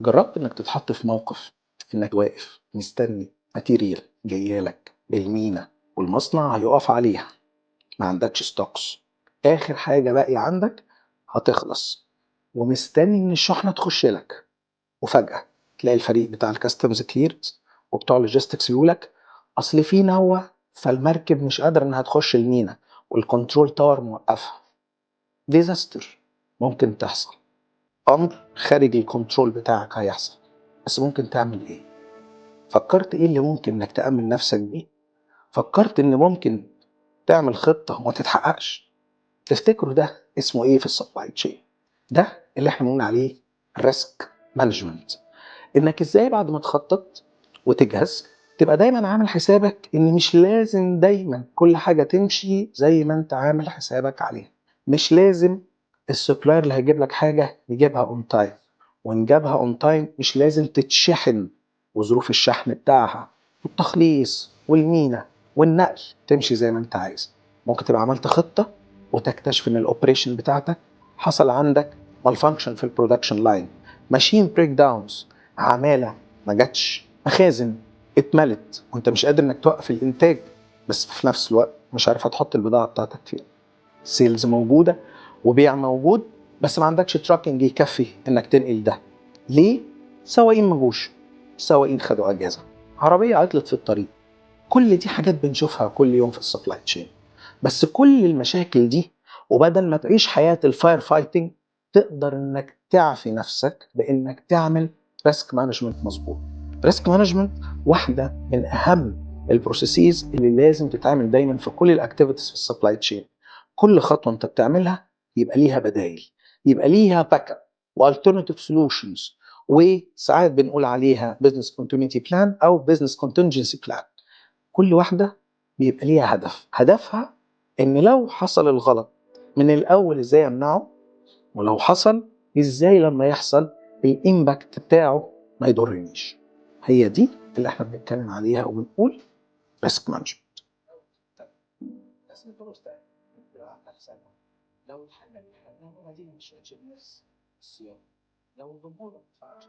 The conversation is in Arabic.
جربت انك تتحط في موقف انك واقف مستني ماتيريال جايالك المينا والمصنع هيقف عليها، ما عندكش ستوكس، اخر حاجة باقي عندك هتخلص ومستني ان الشحنة تخش لك، وفجأة تلاقي الفريق بتاع الكاستمز كليرز وبتوع اللوجيستكس يقولك اصل في نوة فالمركب مش قادرة انها تخش المينا والكنترول تاور موقفها. ديزاستر ممكن تحصل، امر خارج الكنترول بتاعك هيحصل، بس ممكن تعمل ايه؟ فكرت ايه اللي ممكن انك تأمن نفسك بيه؟ فكرت ان ممكن تعمل خطة وما تتحققش؟ تفتكروا ده اسمه ايه في السبلاي تشين؟ ده اللي احنا بنقول عليه ريسك مانجمنت. انك ازاي بعد ما تخطط وتجهز تبقى دايما عامل حسابك ان مش لازم دايما كل حاجة تمشي زي ما انت عامل حسابك عليها. مش لازم السبلاير اللي هيجيب لك حاجة يجيبها اون تايم، وان جابها اون تايم مش لازم تتشحن وظروف الشحن بتاعها والتخليص والمينا والنقل تمشي زي ما انت عايز. ممكن تبقى عملت خطة وتكتشف ان الاوبريشن بتاعتك حصل عندك malfunction في البرودكشن لاين، ماشين بريك داونز، عمالة ما جاتش، مخازن اتملت وانت مش قادر انك توقف الانتاج، بس في نفس الوقت مش عارف هتحط البضاعة بتاعتك فين. سيلز موجودة وبيع موجود، بس ما عندكش تراكنج يكفي انك تنقل ده. ليه؟ سواقين مجوش، سواقين خدوا اجازة، عربية عطلت في الطريق. كل دي حاجات بنشوفها كل يوم في السبلاي تشين. بس كل المشاكل دي، وبدل ما تعيش حياة الفاير فايتنج، تقدر انك تعفي نفسك بانك تعمل ريسك مانجمنت مظبوط. ريسك مانجمنت واحدة من اهم البروسيسز اللي لازم تتعمل دايما في كل الاكتيفيتيز في السبلاي تشين. كل خطوة انت بتعملها يبقى ليها بدائل، يبقى ليها باك اب والترناتيف سولوشنز، وساعات بنقول عليها بزنس كونتينيوتي بلان او بزنس كونتنجنسي بلان. كل واحدة بيبقى ليها هدف، هدفها ان لو حصل الغلط من الاول ازاي امنعه، ولو حصل ازاي لما يحصل الامباكت بتاعه ما يضرنيش. هي دي اللي احنا بنتكلم عليها وبنقول ريسك مانجمنت. لو الحاجة اللي احنا بنعملها دي مش الناس الصيانة، لو الجمهور ما دفعش